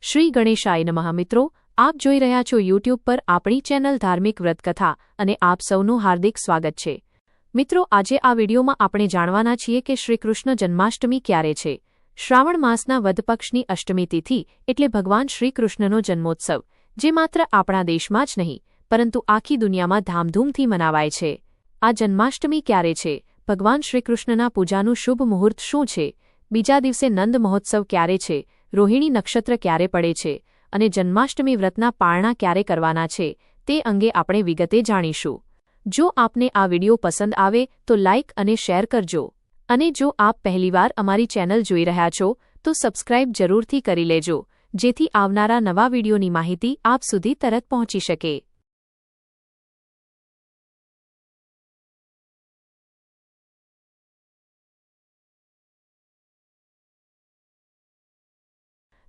શ્રી ગણેશાય નમઃ મિત્રો, આપ જોઈ રહ્યા છો યુટ્યુબ પર આપણી ચેનલ ધાર્મિક વ્રતકથા અને આપ સૌનું હાર્દિક સ્વાગત છે। મિત્રો, આજે આ વિડીયોમાં આપણે જાણવાના છીએ કે શ્રીકૃષ્ણ જન્માષ્ટમી ક્યારે છે। શ્રાવણ માસના વદ પક્ષની અષ્ટમી તિથિ એટલે ભગવાન શ્રીકૃષ્ણનો જન્મોત્સવ, જે માત્ર આપણા દેશમાં જ નહીં પરંતુ આખી દુનિયામાં ધામધૂમથી મનાવાય છે। આ જન્માષ્ટમી ક્યારે છે? ભગવાન શ્રીકૃષ્ણના પૂજાનું શુભ મુહૂર્ત શું છે? બીજા દિવસે નંદ મહોત્સવ ક્યારે છે? રોહિણી નક્ષત્ર ક્યારે પડે છે? અને જન્માષ્ટમી વ્રતના પારણા ક્યારે કરવાના છે, તે અંગે આપણે વિગતે જાણીશું। જો આપને આ વિડિયો પસંદ આવે તો લાઇક અને શેર કરજો, અને જો આપ પહેલીવાર અમારી ચેનલ જોઈ રહ્યા છો તો સબસ્ક્રાઇબ જરૂરથી કરી લેજો, જેથી આવનારા નવા વિડિયોની માહિતી આપ સુધી તરત પહોંચી શકે।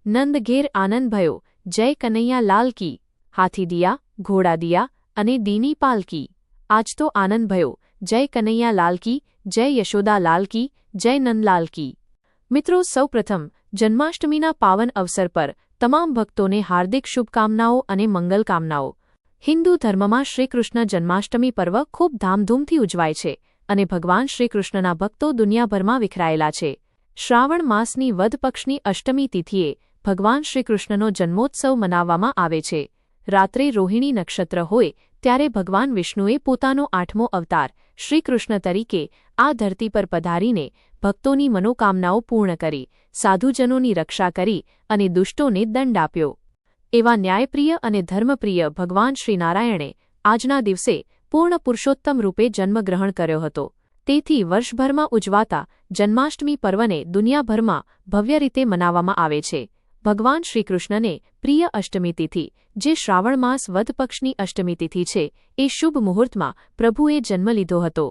નંદ ઘેર આનંદ ભયો, જય કનૈયા લાલ કી। હાથી દિયા, ઘોડા દિયા અને દીની પાલકી। આજ તો આનંદ ભયો, જય કનૈયા લાલ કી, જય યશોદા લાલ કી, જય નંદલાલ કી। મિત્રો, સૌપ્રથમ જન્માષ્ટમીના પાવન અવસર પર તમામ ભક્તોને હાર્દિક શુભકામનાઓ અને મંગલકામનાઓ। હિન્દુ ધર્મમાં શ્રીકૃષ્ણ જન્માષ્ટમી પર્વ ખૂબ ધામધૂમથી ઉજવાય છે અને ભગવાન શ્રીકૃષ્ણના ભક્તો દુનિયાભરમાં વિખરાયેલા છે। શ્રાવણ માસની વદ પક્ષની અષ્ટમી તિથિએ ભગવાન શ્રીકૃષ્ણનો જન્મોત્સવ મનાવવામાં આવે છે। રાત્રે રોહિણી નક્ષત્ર હોય ત્યારે ભગવાન વિષ્ણુએ પોતાનો 8મો અવતાર શ્રીકૃષ્ણ તરીકે આ ધરતી પર પધારીને ભક્તોની મનોકામનાઓ પૂર્ણ કરી, સાધુજનોની રક્ષા કરી અને દુષ્ટોને દંડ આપ્યો। એવા ન્યાયપ્રિય અને ધર્મપ્રિય ભગવાન શ્રીનારાયણે આજના દિવસે પૂર્ણ પુરુષોત્તમ રૂપે જન્મગ્રહણ કર્યો હતો। તેથી વર્ષભરમાં ઉજવાતા જન્માષ્ટમી પર્વને દુનિયાભરમાં ભવ્ય રીતે મનાવવામાં આવે છે। ભગવાન શ્રીકૃષ્ણને પ્રિય અષ્ટમી તિથિ, જે શ્રાવણ માસ વદ પક્ષની અષ્ટમી તિથિ છે, એ શુભ મુહૂર્તમાં પ્રભુએ જન્મ લીધો હતો।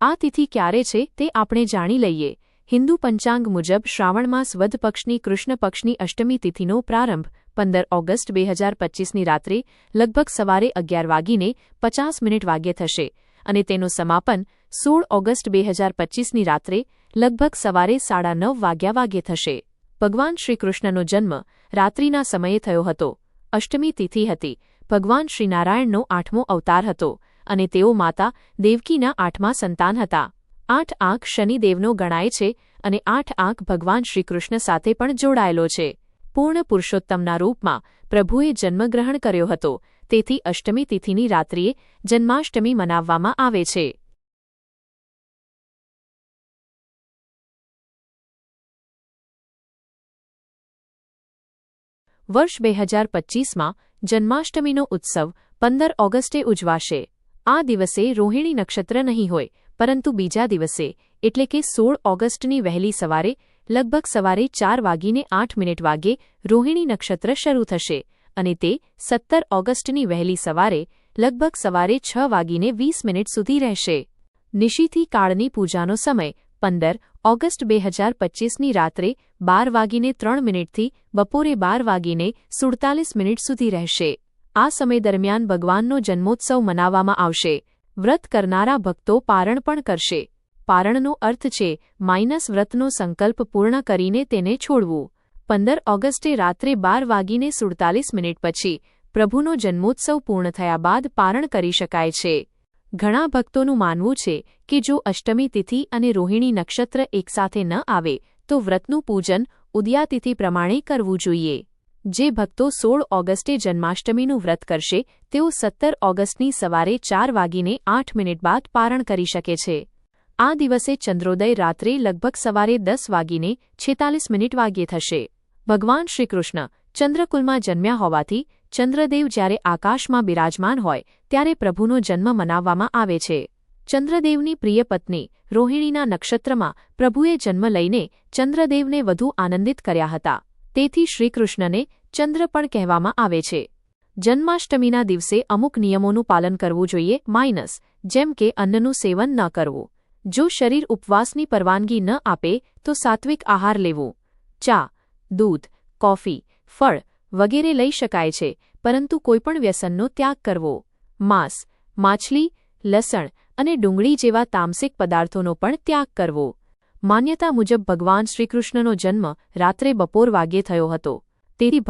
આ તિથિ ક્યારે છે તે આપણે જાણી લઈએ। હિન્દુ પંચાંગ મુજબ શ્રાવણ માસ વદ પક્ષની કૃષ્ણ પક્ષની અષ્ટમી તિથિનો પ્રારંભ 15 ઓગસ્ટ 2025ની રાત્રે લગભગ સવારે 11:50 વાગ્યે થશે અને તેનું સમાપન 16 ઓગસ્ટ 2025ની રાત્રે લગભગ સવારે 9:30 વાગ્યે થશે। ભગવાન શ્રીકૃષ્ણનો જન્મ રાત્રિના સમયે થયો હતો। અષ્ટમી તિથિ હતી। ભગવાન શ્રીનારાયણનો 8મો અવતાર હતો અને તેઓ માતા દેવકીના 8મા સંતાન હતા। 8 આંખ શનિદેવનો ગણાય છે અને 8 આંખ ભગવાન શ્રીકૃષ્ણ સાથે પણ જોડાયેલો છે। પૂર્ણ પુરુષોત્તમના રૂપમાં પ્રભુએ જન્મગ્રહણ કર્યો હતો, તેથી અષ્ટમી તિથિની રાત્રિએ જન્માષ્ટમી મનાવવામાં આવે છે। વર્ષ 2025માં જન્માષ્ટમીનો ઉત્સવ 15 ઓગસ્ટે ઉજવાશે। આ દિવસે રોહિણી નક્ષત્ર નહીં હોય, પરંતુ બીજા દિવસે એટલે કે 16 ઓગસ્ટની વહેલી સવારે લગભગ સવારે 4:08 વાગ્યે રોહિણી નક્ષત્ર શરૂ થશે અને તે 17 ઓગસ્ટની વહેલી સવારે લગભગ સવારે 6:20 સુધી રહેશે। નિશિથી કાળની પૂજાનો સમય 15 ઓગસ્ટ 2025ની રાત્રે 12:03 થી બપોરે 12:47 સુધી રહેશે। આ સમય દરમિયાન ભગવાનનો જન્મોત્સવ મનાવવામાં આવશે। વ્રત કરનારા ભક્તો પારણ પણ કરશે। પારણનો અર્થ છે -વ્રતનો સંકલ્પ પૂર્ણ કરીને તેને છોડવું। 15 ઓગસ્ટે રાત્રે 12:47 પછી પ્રભુનો જન્મોત્સવ પૂર્ણ થયા બાદ પારણ કરી શકાય છે। ઘણા ભક્તોનું માનવું છે કે જો અષ્ટમી તિથિ અને રોહિણી નક્ષત્ર એકસાથે ન આવે તો વ્રતનું પૂજન ઉદયાતિથિ પ્રમાણે કરવું જોઈએ। જે ભક્તો 16 ઓગસ્ટે જન્માષ્ટમીનું વ્રત કરશે તેઓ 17 ઓગસ્ટની સવારે 4:08 બાદ પારણ કરી શકે છે। આ દિવસે ચંદ્રોદય રાત્રે લગભગ સવારે 10:46 વાગ્યે થશે। ભગવાન શ્રીકૃષ્ણ ચંદ્રકુલમાં જન્મ્યા હોવાથી ચંદ્રદેવ જ્યારે આકાશમાં બિરાજમાન હોય ત્યારે પ્રભુનો જન્મ મનાવવામાં આવે છે। ચંદ્રદેવની પ્રિય પત્ની રોહિણીના નક્ષત્રમાં પ્રભુએ જન્મ લઈને ચંદ્રદેવને વધુ આનંદિત કર્યા હતા, તેથી શ્રીકૃષ્ણને ચંદ્ર પણ કહેવામાં આવે છે। જન્માષ્ટમીના દિવસે અમુક નિયમોનું પાલન કરવું જોઈએ, જેમ કે અન્નનું સેવન ન કરવું। જો શરીર ઉપવાસની પરવાનગી ન આપે તો સાત્વિક આહાર લેવો। ચા, દૂધ, કોફી, ફળ વગેરે લઈ શકાય છે, પરંતુ કોઈપણ વ્યસનનો ત્યાગ કરવો। માંસ, માછલી, લસણ અને ડુંગળી જેવા તામસિક પદાર્થોનો પણ ત્યાગ કરવો। માન્યતા મુજબ ભગવાન શ્રીકૃષ્ણનો જન્મ રાત્રે બપોર વાગ્યે થયો હતો, તેથી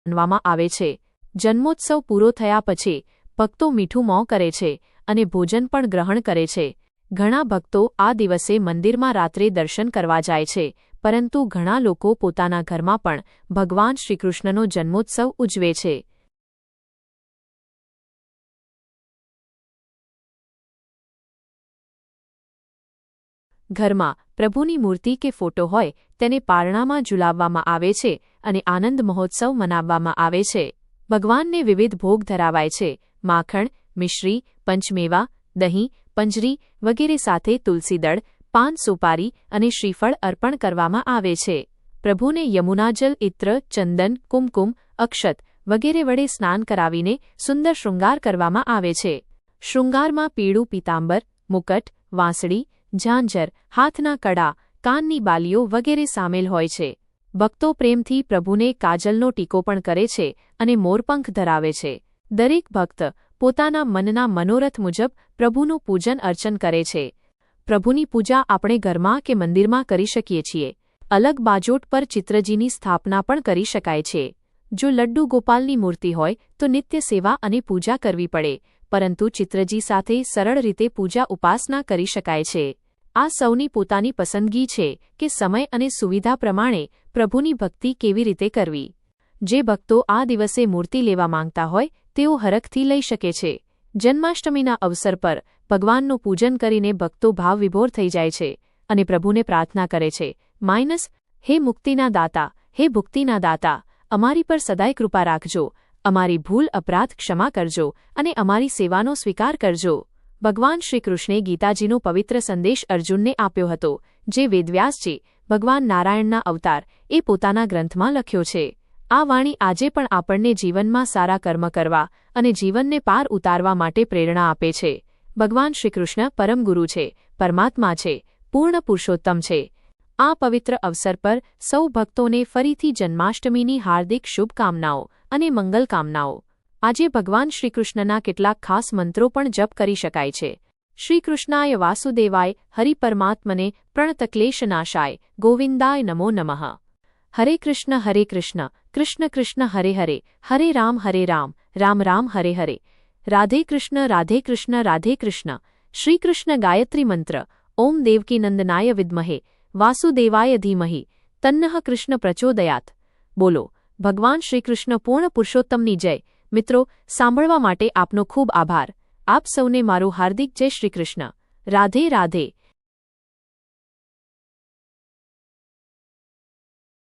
માનવામાં આવે છે। જન્મોત્સવ પૂરો થયા પછી ભક્તો મીઠું મોં કરે છે અને ભોજન પણ ગ્રહણ કરે છે। ઘણા ભક્તો આ દિવસે મંદિરમાં રાત્રે દર્શન કરવા જાય છે, પરંતુ ઘણા લોકો પોતાના ઘરમાં પણ ભગવાન શ્રીકૃષ્ણનો જન્મોત્સવ ઉજવે છે। ઘરમાં પ્રભુની મૂર્તિ કે ફોટો હોય તેને પારણામાં ઝુલાવવામાં આવે છે અને આનંદ મહોત્સવ મનાવવામાં આવે છે। ભગવાનને વિવિધ ભોગ ધરાવાય છે। માખણ, મિશ્રી, પંચમેવા, દહીં, પંજરી વગેરે સાથે તુલસીદળ, પાન સોપારી અને શ્રીફળ અર્પણ કરવામાં આવે છે। પ્રભુને યમુનાજલ, ઇત્ર, ચંદન, કુમકુમ, અક્ષત વગેરે વડે સ્નાન કરાવીને સુંદર શૃંગાર કરવામાં આવે છે। શૃંગારમાં પીળું પીતાંબર, મુકટ, વાંસળી, ઝાંઝર, હાથના કડા, કાનની બાલીઓ વગેરે સામેલ હોય છે। ભક્તો પ્રેમથી પ્રભુને કાજલનો ટીકો પણ કરે છે અને મોરપંખ ધરાવે છે। દરેક ભક્ત પોતાના મનના મનોરથ મુજબ પ્રભુનું પૂજન અર્ચન કરે છે। પ્રભુની પૂજા આપણે ઘરમાં કે મંદિરમાં કરી શકીએ છીએ। અલગ બાજોટ પર ચિત્રજીની સ્થાપના પણ કરી શકાય છે। જો લડ્ડુ ગોપાલની મૂર્તિ હોય તો નિત્ય સેવા અને પૂજા કરવી પડે, પરંતુ ચિત્રજી સાથે સરળ રીતે પૂજા ઉપાસના કરી શકાય છે। આ સૌની પોતાની પસંદગી છે કે સમય અને સુવિધા પ્રમાણે પ્રભુની ભક્તિ કેવી રીતે કરવી। જે ભક્તો આ દિવસે મૂર્તિ લેવા માંગતા હોય તેઓ હરખથી લઈ શકે છે। જન્માષ્ટમીના અવસર પર ભગવાનનું પૂજન કરીને ભક્તો ભાવવિભોર થઈ જાય છે અને પ્રભુને પ્રાર્થના કરે છે, હે મુક્તિના દાતા, હે ભુક્તિના દાતા, અમારી પર સદાય કૃપા રાખજો, અમારી ભૂલ અપરાધ ક્ષમા કરજો અને અમારી સેવાનો સ્વીકાર કરજો। ભગવાન શ્રીકૃષ્ણે ગીતાજીનો પવિત્ર સંદેશ અર્જુનને આપ્યો હતો, જે વેદવ્યાસજી, ભગવાન નારાયણના અવતાર, એ પોતાના ગ્રંથમાં લખ્યો છે। આ વાણી આજે પણ આપણને જીવનમાં સારા કર્મ કરવા અને જીવનને પાર ઉતારવા માટે પ્રેરણા આપે છે। ભગવાન શ્રીકૃષ્ણ પરમ ગુરુ છે, પરમાત્મા છે, પૂર્ણ પુરુષોત્તમ છે। આ પવિત્ર અવસર પર સૌ ભક્તોને ફરીથી જન્માષ્ટમીની હાર્દિક શુભકામનાઓ અને મંગલકામનાઓ। આજે ભગવાન શ્રીકૃષ્ણના કેટલાક ખાસ મંત્રો પણ જપ કરી શકાય છે। શ્રીકૃષ્ણાય વાસુદેવાય હરિપરમાત્મને પ્રણતક્લેશનાશાય ગોવિંદાય નમો નમઃ। હરે કૃષ્ણ, કૃષ્ણ કૃષ્ણ હરે હરે, હરે રામ, રામ રામ હરે હરે। રાધે કૃષ્ણ, રાધે કૃષ્ણ। શ્રીકૃષ્ણ ગાયત્રી મંત્ર, ઓમ દેવકીનંદનાય વિદ્મહે વાસુદેવાય ધીમહિ તન્નઃ કૃષ્ણ પ્રચોદયાત। બોલો ભગવાન શ્રીકૃષ્ણ પૂર્ણ પુરુષોત્તમની જય। મિત્રો, સાંભળવા માટે આપનો ખૂબ આભાર। આપ સૌને મારું હાર્દિક જય શ્રી કૃષ્ણ। રાધે રાધે।